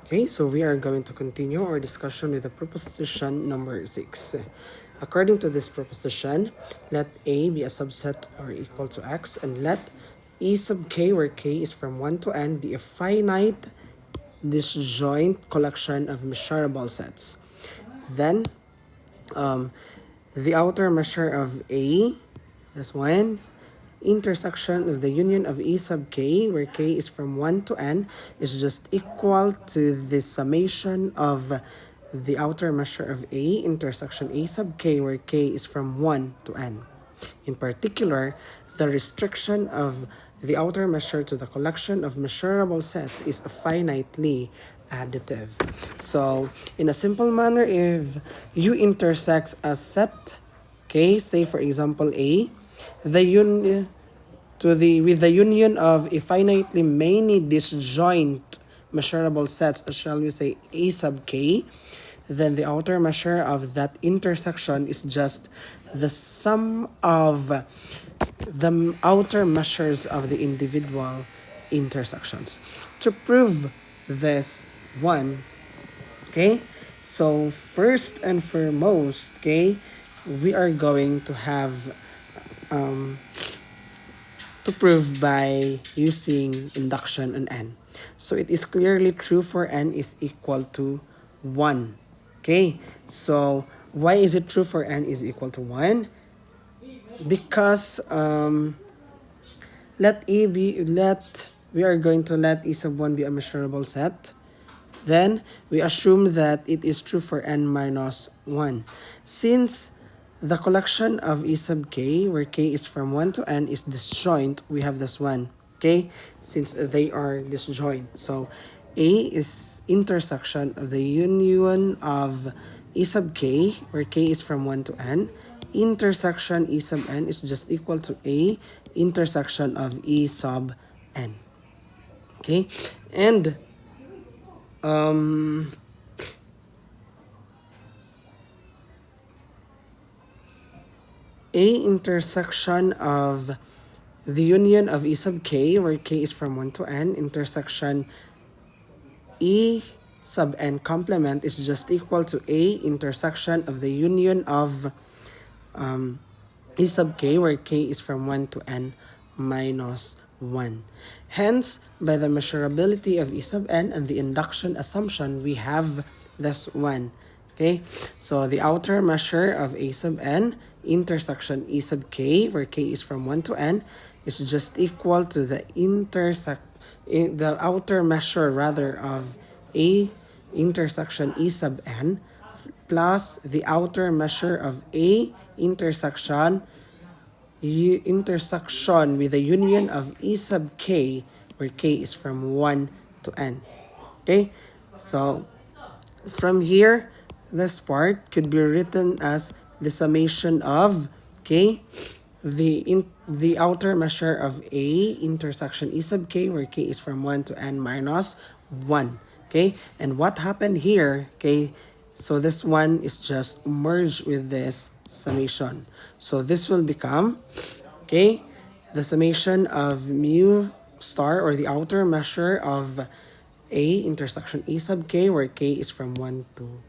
Okay, so we are going to continue our discussion with the proposition number 6. According to this proposition, let A be a subset or equal to X, and let E sub K, where K is from 1 to N, be a finite disjoint collection of measurable sets. Then, the outer measure of A, that's 1, intersection of the union of E sub K, where K is from 1 to N, is just equal to the summation of the outer measure of A intersection A sub K, where K is from 1 to N. In particular, the restriction of the outer measure to the collection of measurable sets is finitely additive. So, in a simple manner, if U intersects a set K, say for example A, the union with the union of a finitely many disjoint measurable sets, shall we say A sub K, then the outer measure of that intersection is just the sum of the outer measures of the individual intersections. To prove this one, okay, so first and foremost, okay, we are going to have to prove by using induction on n. So it is clearly true for n is equal to 1. Okay, so why is it true for n is equal to 1? Because we are going to let E sub 1 be a measurable set. Then we assume that it is true for n minus 1. Since the collection of E sub k, where k is from 1 to n, is disjoint, we have this one. Okay? Since they are disjoint. So A is intersection of the union of E sub k, where k is from 1 to n. Intersection E sub n is just equal to A intersection of E sub n. Okay? And A intersection of the union of E sub k, where k is from 1 to n, intersection E sub n complement is just equal to A intersection of the union of E sub k, where k is from 1 to n minus 1. Hence, by the measurability of E sub n and the induction assumption, we have this one. Okay, so the outer measure of A sub n intersection E sub k, where k is from 1 to n, is just equal to the outer measure rather of A intersection E sub n plus the outer measure of A intersection with the union of E sub k, where k is from 1 to n. Okay, so from here, this part could be written as the summation of, okay, the outer measure of A intersection E sub k, where k is from 1 to n minus 1. Okay, and what happened here, okay, so this one is just merged with this summation. So this will become, okay, the summation of mu star, or the outer measure of A intersection E sub k, where k is from 1 to